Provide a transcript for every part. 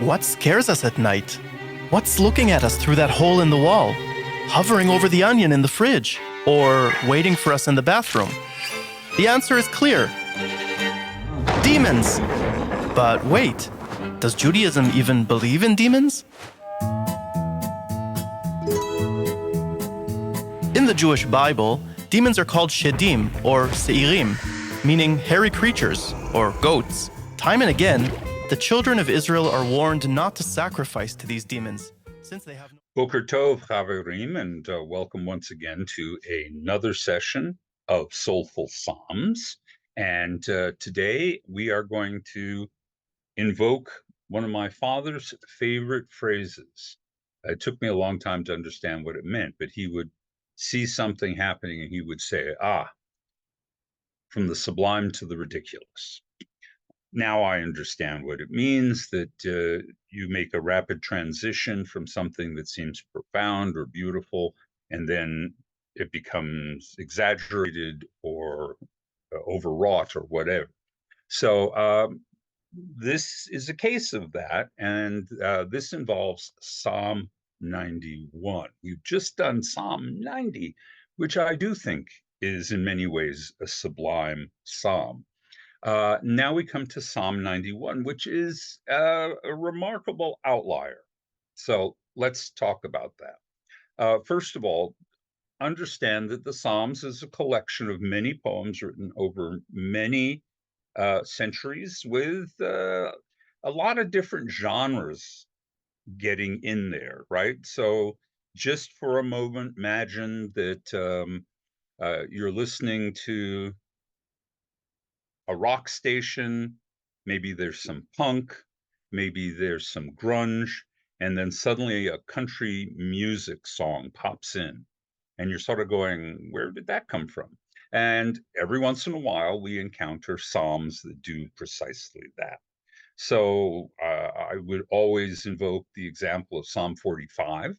What scares us at night? What's looking at us through that hole in the wall? Hovering over the onion in the fridge? Or waiting for us in the bathroom? The answer is clear. Demons! But wait, does Judaism even believe in demons? In the Jewish Bible, demons are called shedim, or seirim, meaning hairy creatures, or goats. Time and again, the children of Israel are warned not to sacrifice to these demons, since they have no... Boker Tov, Chaverim, and welcome once again to another session of Soulful Psalms. And today we are going to invoke one of my father's favorite phrases. It took me a long time to understand what it meant, but he would see something happening and he would say, from the sublime to the ridiculous. Now I understand what it means, that you make a rapid transition from something that seems profound or beautiful, and then it becomes exaggerated or overwrought or whatever. So this is a case of that, and this involves Psalm 91. We've just done Psalm 90, which I do think is in many ways a sublime psalm. Now we come to Psalm 91, which is a remarkable outlier. So let's talk about that. First of all, understand that the Psalms is a collection of many poems written over many centuries with a lot of different genres getting in there, right? So just for a moment, imagine that you're listening to a rock station, maybe there's some punk, maybe there's some grunge, and then suddenly a country music song pops in, and you're sort of going, where did that come from? And every once in a while, we encounter psalms that do precisely that. So I would always invoke the example of Psalm 45,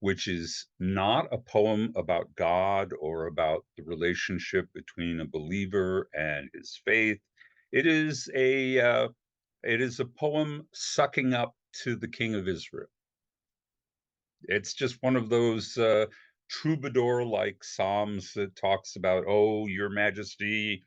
which is not a poem about God or about the relationship between a believer and his faith. It is a poem sucking up to the King of Israel. It's just one of those troubadour-like psalms that talks about, oh, Your Majesty,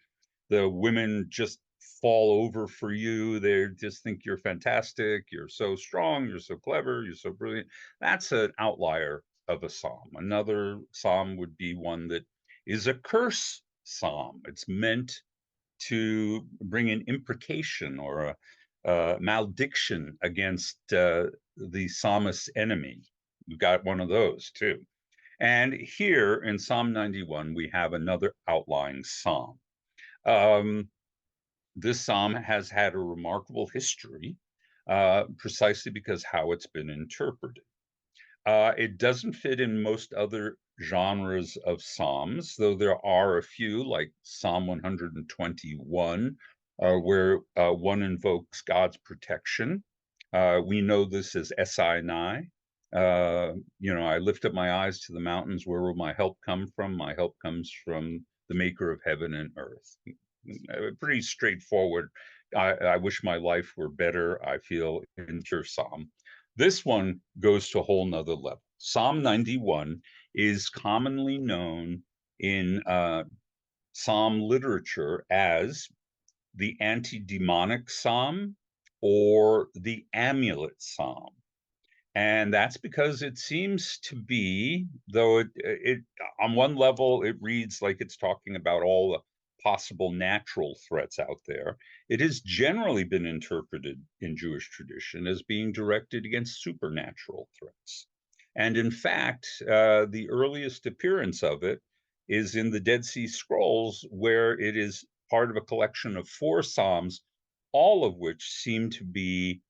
the women just fall over for you. They just think you're fantastic. You're so strong. You're so clever. You're so brilliant. That's an outlier of a psalm. Another psalm would be one that is a curse psalm. It's meant to bring an imprecation or a malediction against the psalmist's enemy. We've got one of those too. And here in Psalm 91, we have another outlying psalm. This psalm has had a remarkable history, precisely because how it's been interpreted. It doesn't fit in most other genres of psalms, though there are a few, like Psalm 121, where one invokes God's protection. We know this as Sinai. I lift up my eyes to the mountains. Where will my help come from? My help comes from the maker of heaven and earth. Pretty straightforward. I wish my life were better, I feel, in your psalm. This one goes to a whole nother level. Psalm 91 is commonly known in psalm literature as the anti-demonic psalm or the amulet psalm. And that's because it seems to be, though it on one level, it reads like it's talking about all the possible natural threats out there. It has generally been interpreted in Jewish tradition as being directed against supernatural threats. And in fact, the earliest appearance of it is in the Dead Sea Scrolls, where it is part of a collection of 4 psalms, all of which seem to be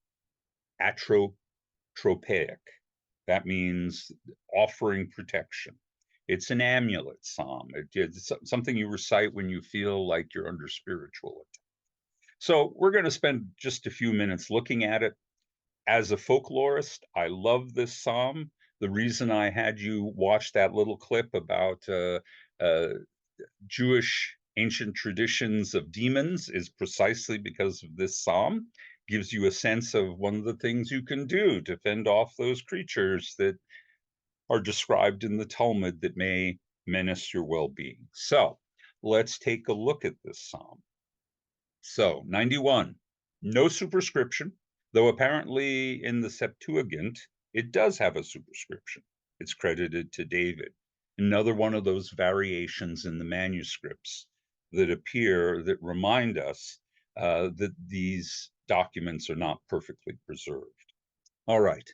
atropaic. That means offering protection. It's an amulet psalm. It's something you recite when you feel like you're under spiritual attack. So we're going to spend just a few minutes looking at it. As a folklorist, I love this psalm. The reason I had you watch that little clip about Jewish ancient traditions of demons is precisely because of this psalm. gives you a sense of one of the things you can do to fend off those creatures that are described in the Talmud that may menace your well-being. So let's take a look at this psalm. So 91, no superscription, though apparently in the Septuagint, it does have a superscription. It's credited to David. Another one of those variations in the manuscripts that appear that remind us that these documents are not perfectly preserved. All right.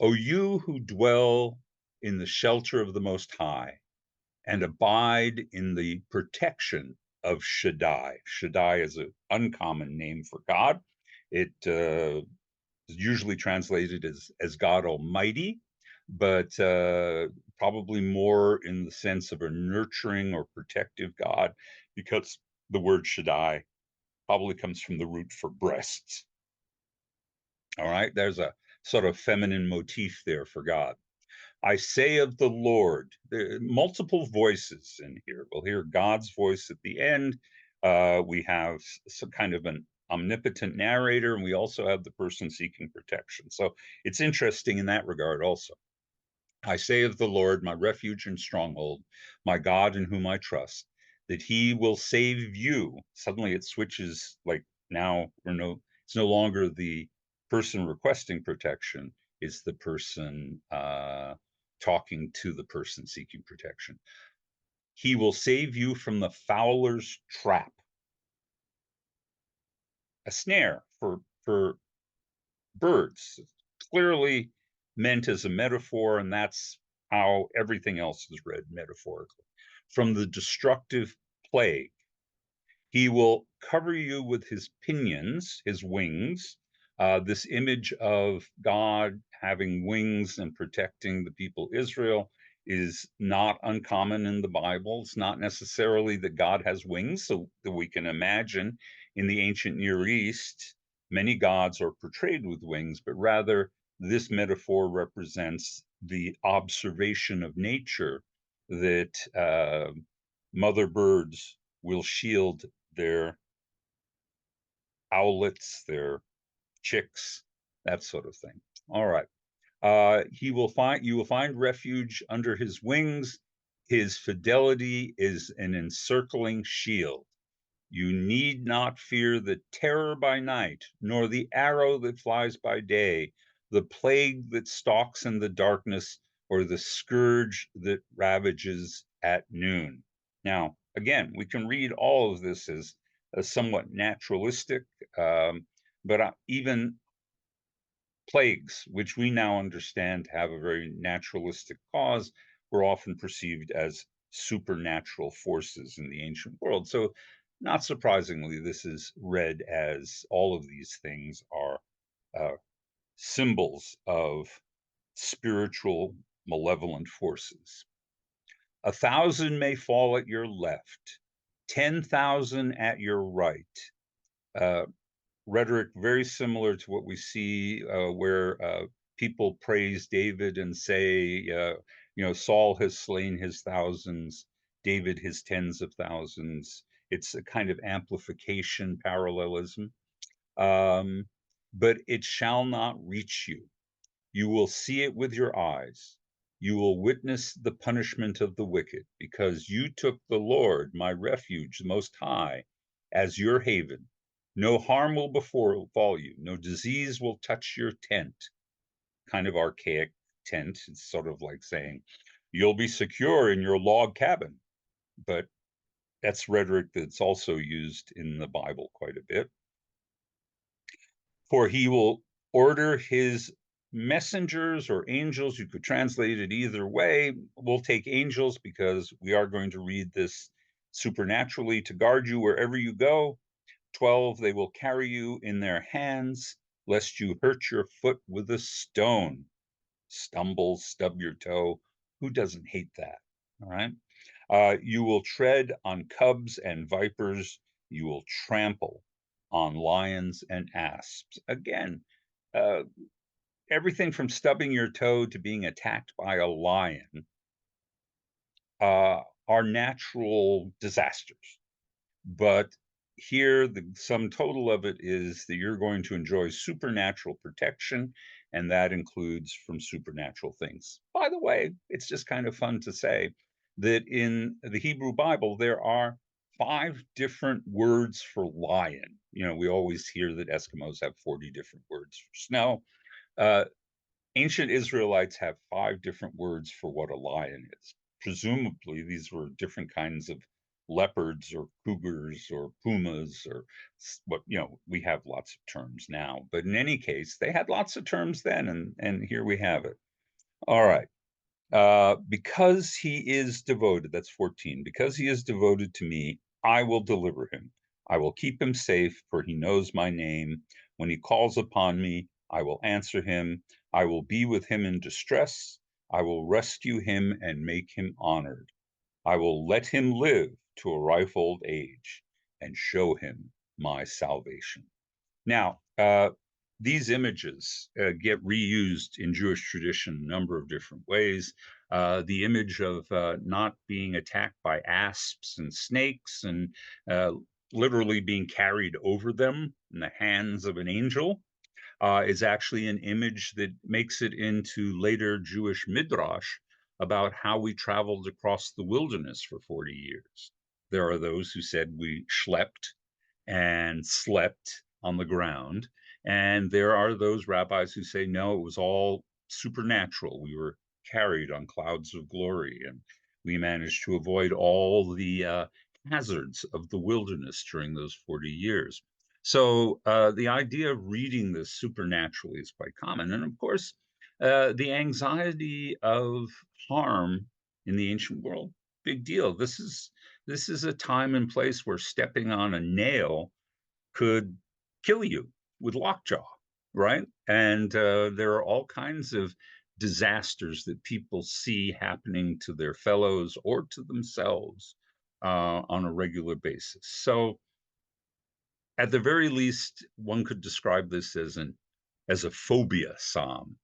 O you who dwell in the shelter of the Most High and abide in the protection of Shaddai. Shaddai is an uncommon name for God. It is usually translated as God Almighty, but probably more in the sense of a nurturing or protective God, because the word Shaddai probably comes from the root for breasts. All right, there's a sort of feminine motif there for God. I say of the Lord, there are multiple voices in here. We'll hear God's voice at the end. We have some kind of an omnipotent narrator, and we also have the person seeking protection. So it's interesting in that regard also. I say of the Lord, my refuge and stronghold, my God in whom I trust, that he will save you. Suddenly it switches, like now it's no longer the person requesting protection, it's the person talking to the person seeking protection. He will save you from the fowler's trap. A snare for birds, clearly meant as a metaphor, and that's how everything else is read metaphorically. From the destructive plague, he will cover you with his pinions, his wings. This image of God having wings and protecting the people Israel is not uncommon in the Bible. It's not necessarily that God has wings, so that we can imagine in the ancient Near East, many gods are portrayed with wings, but rather this metaphor represents the observation of nature that mother birds will shield their owlets, their chicks, that sort of thing. All right. You will find refuge under his wings. His fidelity is an encircling shield. You need not fear the terror by night, nor the arrow that flies by day, the plague that stalks in the darkness, or the scourge that ravages at noon. Now, again, we can read all of this as somewhat naturalistic, but even plagues, which we now understand have a very naturalistic cause, were often perceived as supernatural forces in the ancient world. So, not surprisingly, this is read as all of these things are symbols of spiritual malevolent forces. 1,000 may fall at your left, 10,000 at your right. Rhetoric very similar to what we see where people praise David and say, Saul has slain his thousands, David his tens of thousands. It's a kind of amplification parallelism. But it shall not reach you. You will see it with your eyes. You will witness the punishment of the wicked, because you took the Lord, my refuge, the Most High, as your haven. No harm will befall you. No disease will touch your tent. Kind of archaic tent. It's sort of like saying, you'll be secure in your log cabin. But that's rhetoric that's also used in the Bible quite a bit. For he will order his messengers or angels. You could translate it either way. We'll take angels because we are going to read this supernaturally to guard you wherever you go. 12, they will carry you in their hands, lest you hurt your foot with a stone. Stumble, stub your toe. Who doesn't hate that? All right. You will tread on cubs and vipers. You will trample on lions and asps. Again, everything from stubbing your toe to being attacked by a lion are natural disasters. But here, the sum total of it is that you're going to enjoy supernatural protection, and that includes from supernatural things. By the way, it's just kind of fun to say that in the Hebrew Bible, there are 5 different words for lion. You know, we always hear that Eskimos have 40 different words for snow. Uh, Ancient Israelites have 5 different words for what a lion is. Presumably, these were different kinds of leopards or cougars or pumas or what, you know, we have lots of terms now. But in any case, they had lots of terms then, and here we have it. All right. Because he is devoted, that's 14. Because he is devoted to me, I will deliver him. I will keep him safe, for he knows my name. When he calls upon me, I will answer him. I will be with him in distress. I will rescue him and make him honored. I will let him live to a ripe old age and show him my salvation. Now, these images get reused in Jewish tradition a number of different ways. The image of not being attacked by asps and snakes and uh, literally being carried over them in the hands of an angel is actually an image that makes it into later Jewish midrash about how we traveled across the wilderness for 40 years. There are those who said we schlepped and slept on the ground. And there are those rabbis who say, no, it was all supernatural. We were carried on clouds of glory, and we managed to avoid all the hazards of the wilderness during those 40 years. So the idea of reading this supernaturally is quite common. And of course, the anxiety of harm in the ancient world, big deal. This is a time and place where stepping on a nail could kill you with lockjaw, right? And there are all kinds of disasters that people see happening to their fellows or to themselves on a regular basis. So, at the very least, one could describe this as a phobia psalm,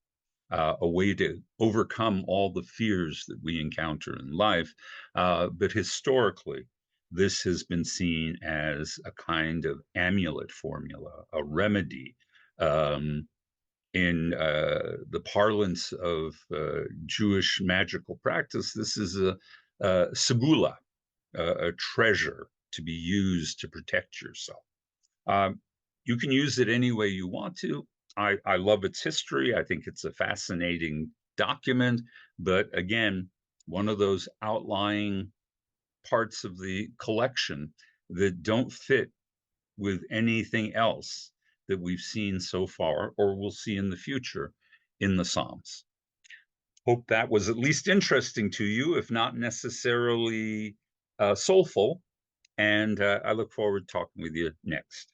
a way to overcome all the fears that we encounter in life. But historically, this has been seen as a kind of amulet formula, a remedy. Um, in the parlance of Jewish magical practice, this is a segula, a treasure to be used to protect yourself. Um, you can use it any way you want to. I love its history. I think it's a fascinating document. But again, one of those outlying parts of the collection that don't fit with anything else that we've seen so far or will see in the future in the Psalms. Hope that was at least interesting to you, if not necessarily soulful. And I look forward to talking with you next.